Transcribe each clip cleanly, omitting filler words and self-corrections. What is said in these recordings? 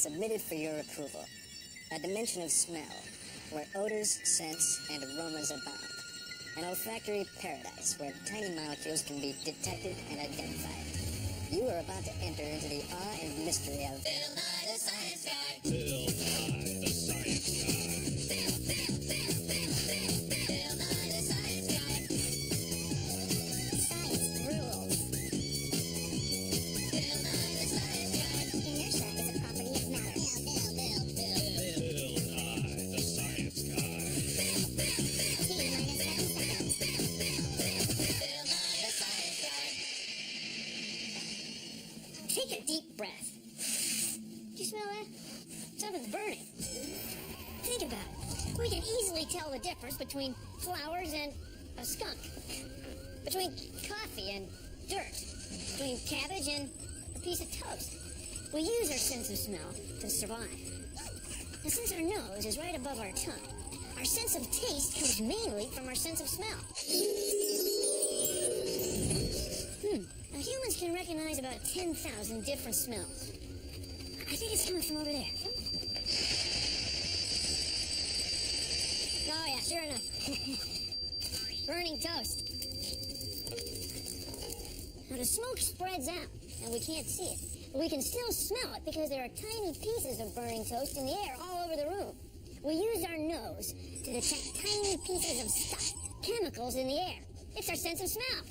submitted for your approval. A dimension of smell, where odors, scents, and aromas abound. An olfactory paradise where tiny molecules can be detected and identified. You are about to enter into the awe and mystery of Bill Nye the Science Guy. Bill Nye the Science Guy. Bill Nye the Science Guy. Science rules. Bill Nye the Science Guy. Inertia is a property of matter. Bill Nye the Science Guy. Take a deep breath. Do you smell that? Something's burning. Think about it. We can easily tell the difference between flowers and a skunk. Between coffee and dirt. Between cabbage and a piece of toast. We use our sense of smell to survive. And since our nose is right above our tongue, our sense of taste comes mainly from our sense of smell. Now, humans can recognize about 10,000 different smells. I think it's coming from over there. Oh, yeah, sure enough. Burning toast. Now, the smoke spreads out, and we can't see it. But we can still smell it because there are tiny pieces of burning toast in the air all over the room. We use our nose to detect tiny pieces of stuff, chemicals in the air. It's our sense of smell.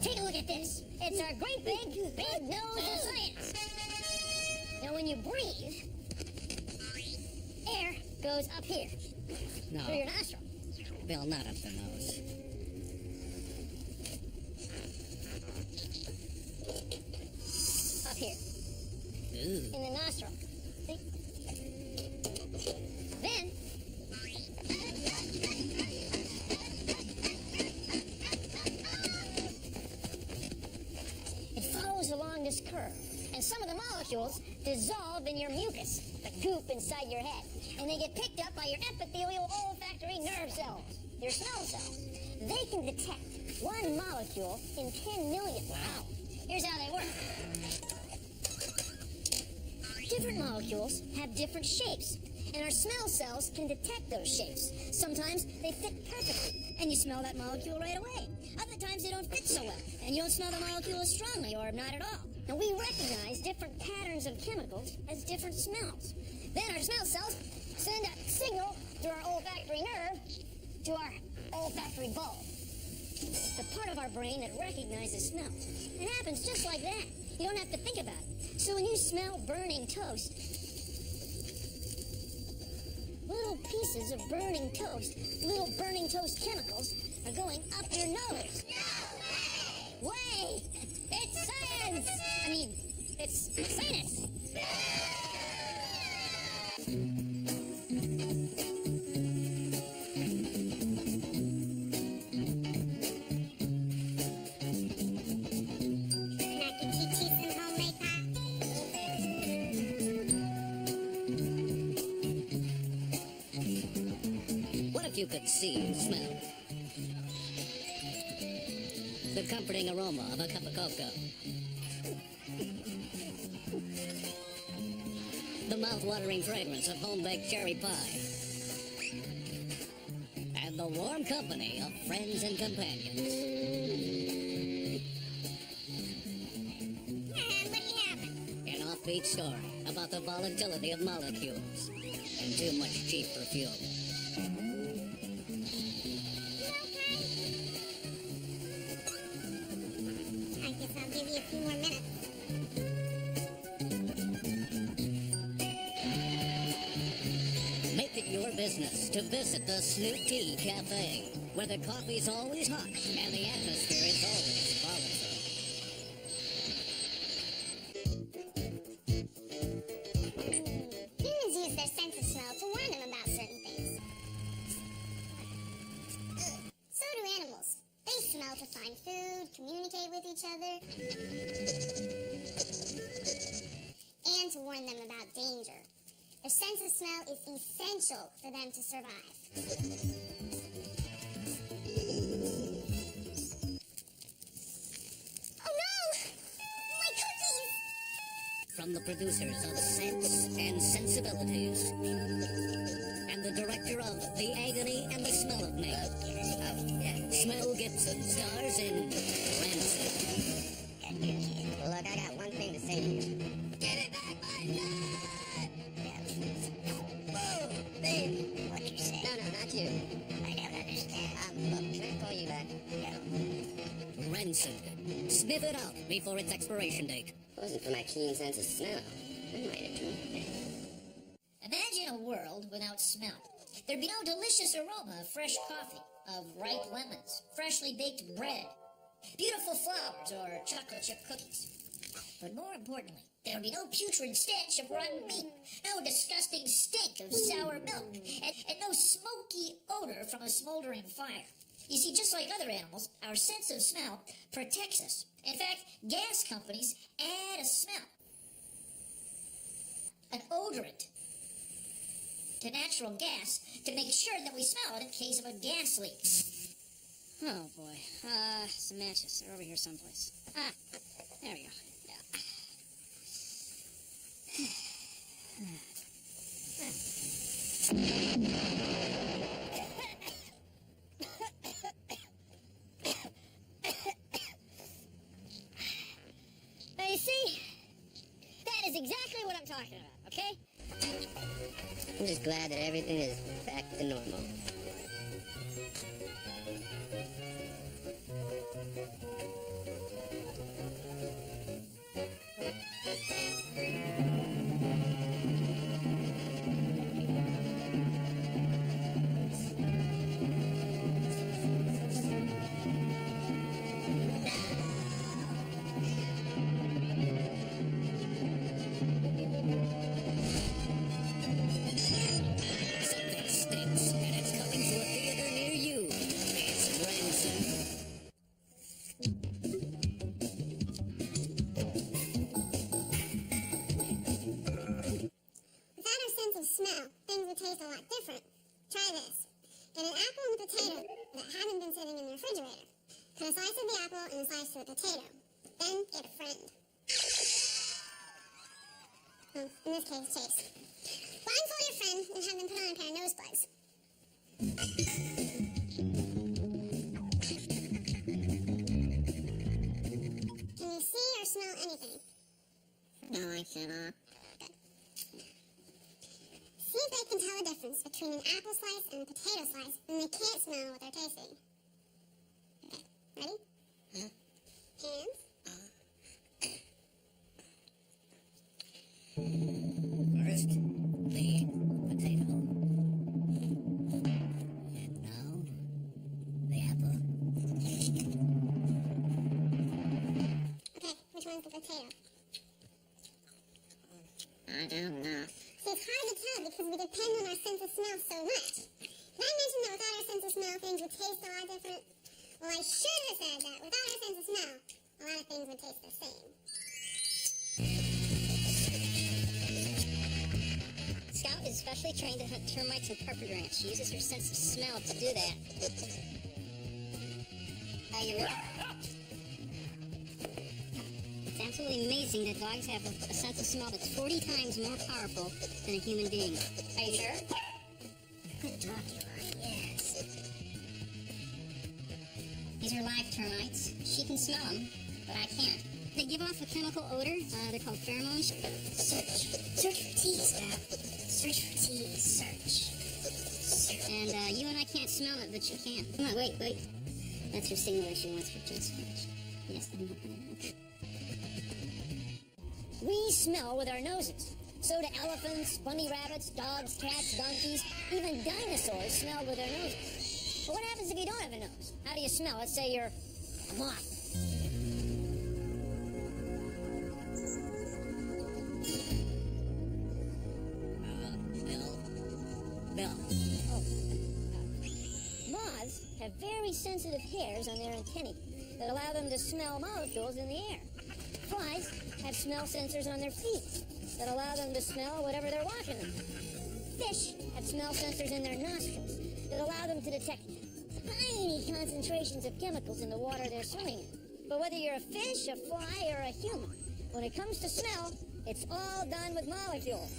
Take a look at this. It's our great big nose of science. Now, when you breathe, air goes up here. No. Through your nostril. Bill, not up the nose. Up here. Ooh. In the nostril. See? Then, it follows along this curve, and some of the molecules dissolve in your mucus, the goop inside your head, and they get picked up by your epithelial olfactory nerve cells, your smell cells. They can detect one molecule in 10 million. Wow. Here's how they work. Different molecules have different shapes, and our smell cells can detect those shapes. Sometimes they fit perfectly, and you smell that molecule right away. Other times they don't fit so well, and you don't smell the molecule as strongly or not at all. Now, we recognize different patterns of chemicals as different smells. Then our smell cells send a signal through our olfactory nerve to our olfactory bulb, the part of our brain that recognizes smells. It happens just like that. You don't have to think about it. So when you smell burning toast, little pieces of burning toast, little burning toast chemicals are going up your nose. No way! It's science! I mean, it's science! You could see and smell the comforting aroma of a cup of cocoa, the mouth-watering fragrance of home-baked cherry pie, and the warm company of friends and companions. What do you have? An offbeat story about the volatility of molecules and too much cheap perfume. Business to visit the Snoot Tea Cafe, where the coffee's always hot and the atmosphere is always volatile. Humans use their sense of smell to warn them about certain things. So do animals. They smell to find food, communicate with each other, and to warn them about danger. Their sense of smell is essential for them to survive. Oh no! from the producers of Sense and Sensibilities, and the director of The Agony and the Smell of Me. Smell Gibson stars in Rancid. Look, I got one thing to say to you. Give it back, my dad! Whoa, babe! What you say? No, not you. I don't understand. Look, can I call you back? No. Rancid. Sniff it out before its expiration date. It wasn't for my keen sense of smell. I might have tried. Imagine a world without smell. There'd be no delicious aroma of fresh coffee, of ripe lemons, freshly baked bread, beautiful flowers, or chocolate chip cookies. But more importantly, there would be no putrid stench of rotten meat, no disgusting stink of sour milk, and no smoky odor from a smoldering fire. You see, just like other animals, our sense of smell protects us. In fact, gas companies add a smell, an odorant, to natural gas to make sure that we smell it in case of a gas leak. Oh boy. Some matches. They're over here someplace. There we go. Now you see, that is exactly what I'm talking about, okay? I'm just glad that everything is back to normal. Something stinks, and it's coming to a theater near you. It's Rancid. Without our sense of smell, things would taste a lot different. Try this. Get an apple and a potato that haven't been sitting in the refrigerator. Cut a slice of the apple and a slice to the potato. Then get a friend. Well, in this case, Chase. Blindfold your friend and have them put on a pair of nose plugs. Can you see or smell anything? No, I cannot. See if they can tell the difference between an apple slice and a potato slice when they can't smell what they're tasting. Okay, ready? Huh? Hands. First, the potato. And now, the apple. Okay, which one's the potato? I don't know. See, it's hard to tell because we depend on our sense of smell so much. Did I mention that without our sense of smell, things would taste a lot different? Well, I should have said that without our sense of smell, a lot of things would taste the same. Scout is specially trained to hunt termites and carpenter ants. She uses her sense of smell to do that. You ready? It's absolutely amazing that dogs have a sense of smell that's 40 times more powerful than a human being. Are you sure? Good dog you are, yes. These are live termites. She can smell them, but I can't. They give off a chemical odor. They're called pheromones. Search. Search for T's, Scout. Search for T's. Search. And you and I can't smell it, but you can. Come on, wait. That's her signal she wants for T's. Yes, okay. We smell with our noses. So do elephants, bunny rabbits, dogs, cats, donkeys, even dinosaurs smell with their noses. But what happens if you don't have a nose? How do you smell? Let's say you're a moth. Bill. Moths have very sensitive hairs on their antennae that allow them to smell molecules in the air. Flies have smell sensors on their feet that allow them to smell whatever they're walking on. Fish have smell sensors in their nostrils that allow them to detect tiny concentrations of chemicals in the water they're swimming in. But whether you're a fish, a fly, or a human, when it comes to smell, It's all done with molecules.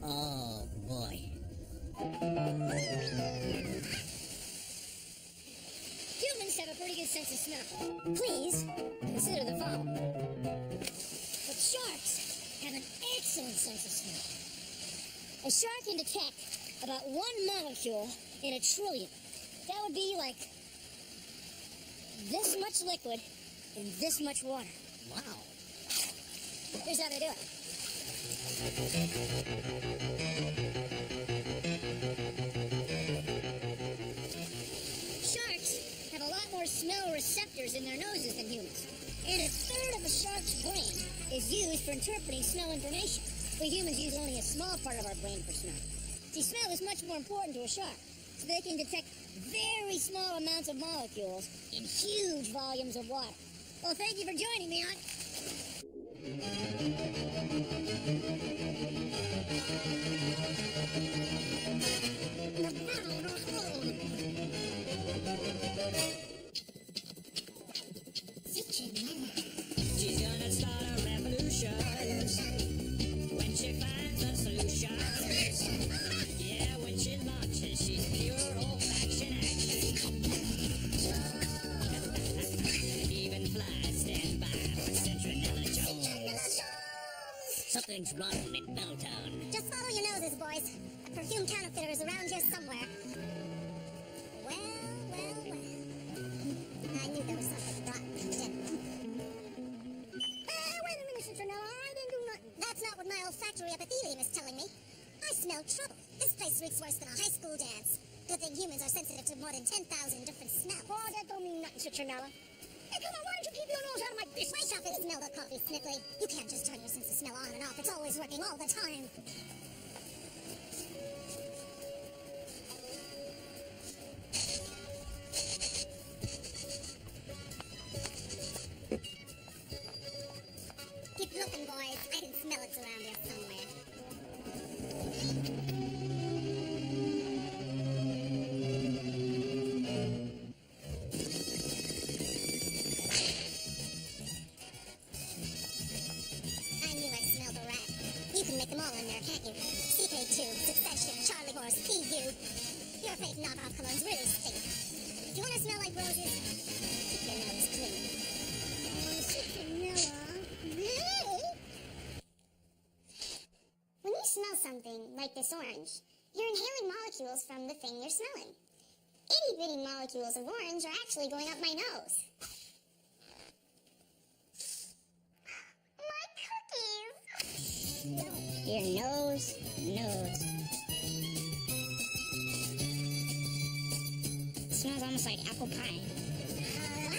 Oh, boy. Humans have a pretty good sense of smell. Please consider the following. But sharks have an excellent sense of smell. A shark can detect about 1 molecule in a trillion. That would be like this much liquid in this much water. Wow. Here's how they do it. Sharks have a lot more smell receptors in their noses than humans. And 1/3 of a shark's brain is used for interpreting smell information. We humans use only a small part of our brain for smell. See, smell is much more important to a shark, so they can detect very small amounts of molecules in huge volumes of water. Well, thank you for joining me on... She's gonna start a revolution when she finds a solution. Yeah, when she launches, she's pure old-fashioned action. Even flies stand by for Citronella Jones. Something's wrong in Belltown. Just follow your noses, boys. A perfume counterfeiter is around here somewhere. Well. I knew there was something rotten, didn't I? Wait a minute, Citronella. I didn't do nothing. That's not what my olfactory epithelium is telling me. I smell trouble. This place reeks worse than a high school dance. Good thing humans are sensitive to more than 10,000 different smells. Oh, that don't mean nothing, Citronella. Hey, come on, why don't you keep your nose out of my business? Wake up and smell the coffee, Sniffly. You can't just turn your sense of smell on and off. It's always working all the time. Keep looking, boys. I can smell it's around here somewhere. I knew I smelled a rat. You can make them all in there, can't you? CK2, Succession, Charlie Horse, PU. Your fake knockoff colognes really stink. Do you want to smell like roses? Keep your nose clean. Citronella. When you smell something like this orange, you're inhaling molecules from the thing you're smelling. Itty bitty molecules of orange are actually going up my nose. My cookies! Your nose. It smells almost like apple pie. I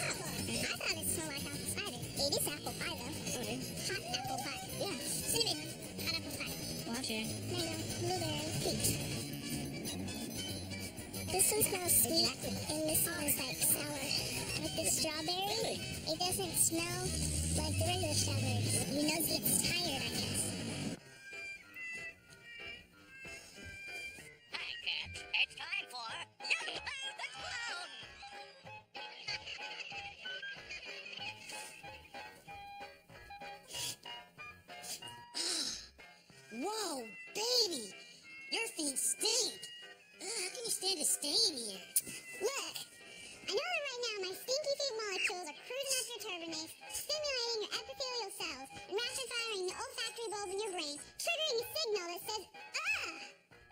thought it smelled like apple cider. It is apple pie, though. Oh, it is? Hot apple pie. Yeah. Cinnamon, hot apple pie. Well, sure. Mango, blueberry, peach. This one smells sweet, and this one's like sour. Like the strawberry, it doesn't smell like the regular strawberry. Your nose gets tired, I guess. Hi, kids. It's time for Yo-Ho the Clown! Whoa, baby! Your feet stink! How can you stand to stay in here? Look, I know that right now my stinky feet molecules are cruising up your turbinates, stimulating your epithelial cells, and rapid-firing the olfactory bulb in your brain, triggering a signal that says, ah!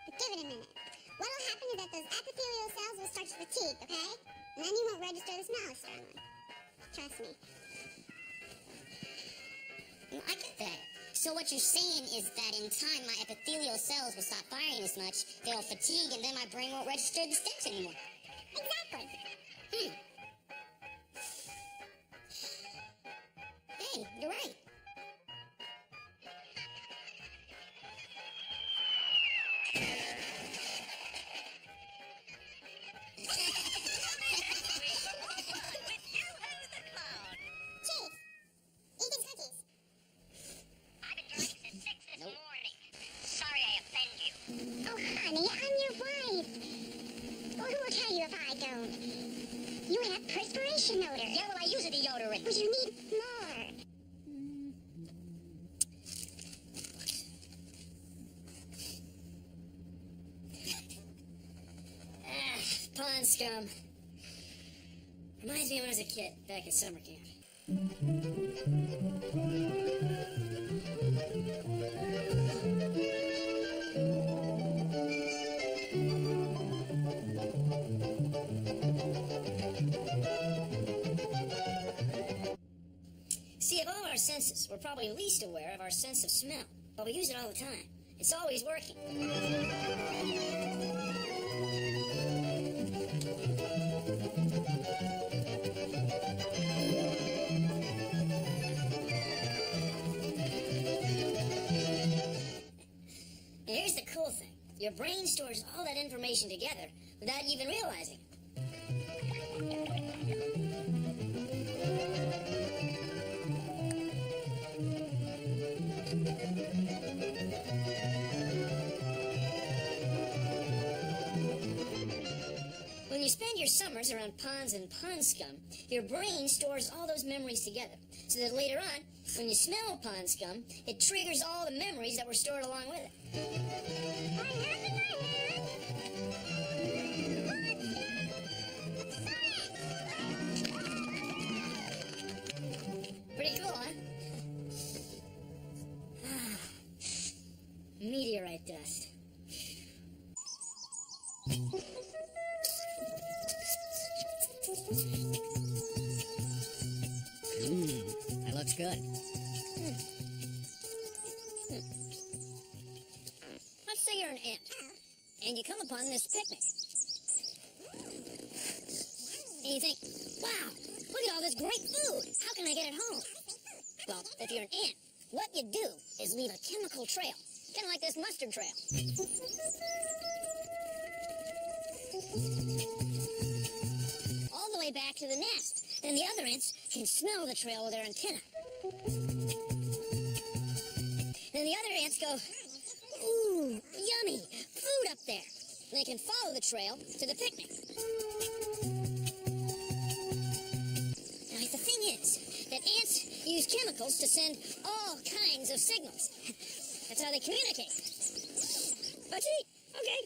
But give it a minute. What'll happen is that those epithelial cells will start to fatigue, okay? And then you won't register the smell as strongly. Trust me. I get that. So what you're saying is that in time my epithelial cells will stop firing as much, they'll fatigue, and then my brain won't register the stench anymore. Exactly. Hey, you're right. With Yo-Ho the Clown! Cheers. Eat these cookies. I've been drinking since 6 this morning. Sorry I offend you. Oh, honey, I'm your wife. Well, who will tell you if I don't? lotion odor. Yeah, well, I use a deodorant. But you need more. Pond scum. Reminds me when I was a kid, back at summer camp. See, of all our senses, we're probably least aware of our sense of smell, but we use it all the time. It's always working. And here's the cool thing. Your brain stores all that information together without even realizing it. When you spend your summers around ponds and pond scum, your brain stores all those memories together, so that later on, when you smell pond scum, it triggers all the memories that were stored along with it. Pretty cool, huh? Meteorite dust. That looks good. Let's say you're an ant, and you come upon this picnic. And you think, wow, look at all this great food. How can I get it home? Well, if you're an ant, what you do is leave a chemical trail, kind of like this mustard trail. All the way back to the nest. Then the other ants can smell the trail with their antenna. Then the other ants go, ooh, yummy, food up there. And they can follow the trail to the picnic. Now, the thing is that ants use chemicals to send all kinds of signals. That's how they communicate. Let's eat. Okay.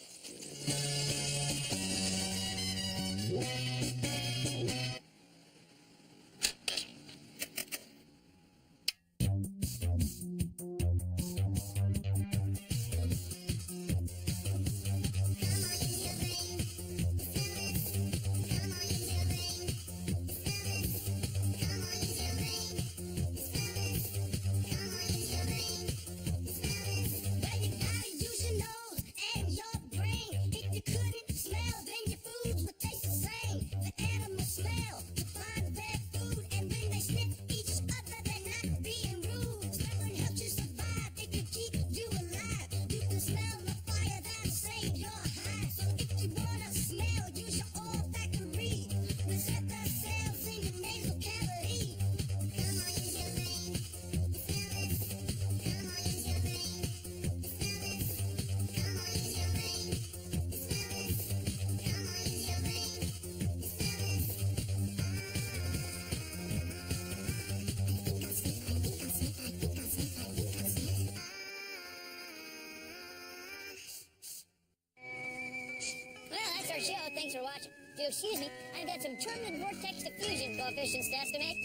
Show. Thanks for watching. If you'll excuse me, I've got some turbulent vortex diffusion coefficients to estimate.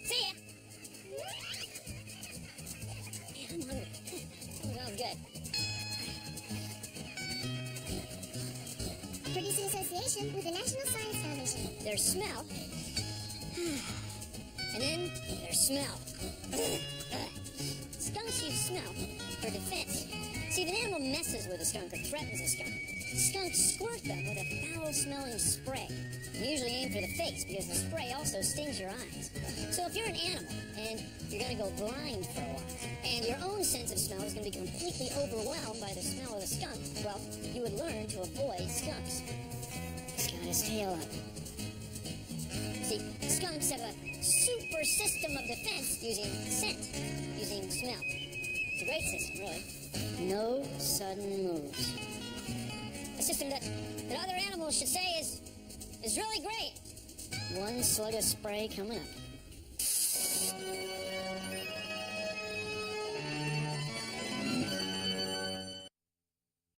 See ya! Man, I'm hungry. Smells good. Produced in association with the National Science Foundation. There's smell. And then there's smell. Skunks use smell for defense. See, if an animal messes with a skunk or threatens a skunk, skunks squirt them with a foul-smelling spray. You usually aim for the face because the spray also stings your eyes. So if you're an animal and you're going to go blind for a while, and your own sense of smell is going to be completely overwhelmed by the smell of the skunk, well, you would learn to avoid skunks. He's got his tail up. See, skunks have a super system of defense using scent, using smell. It's a great system, really. No sudden moves. A system that other animals should say is really great. One slug of spray coming up.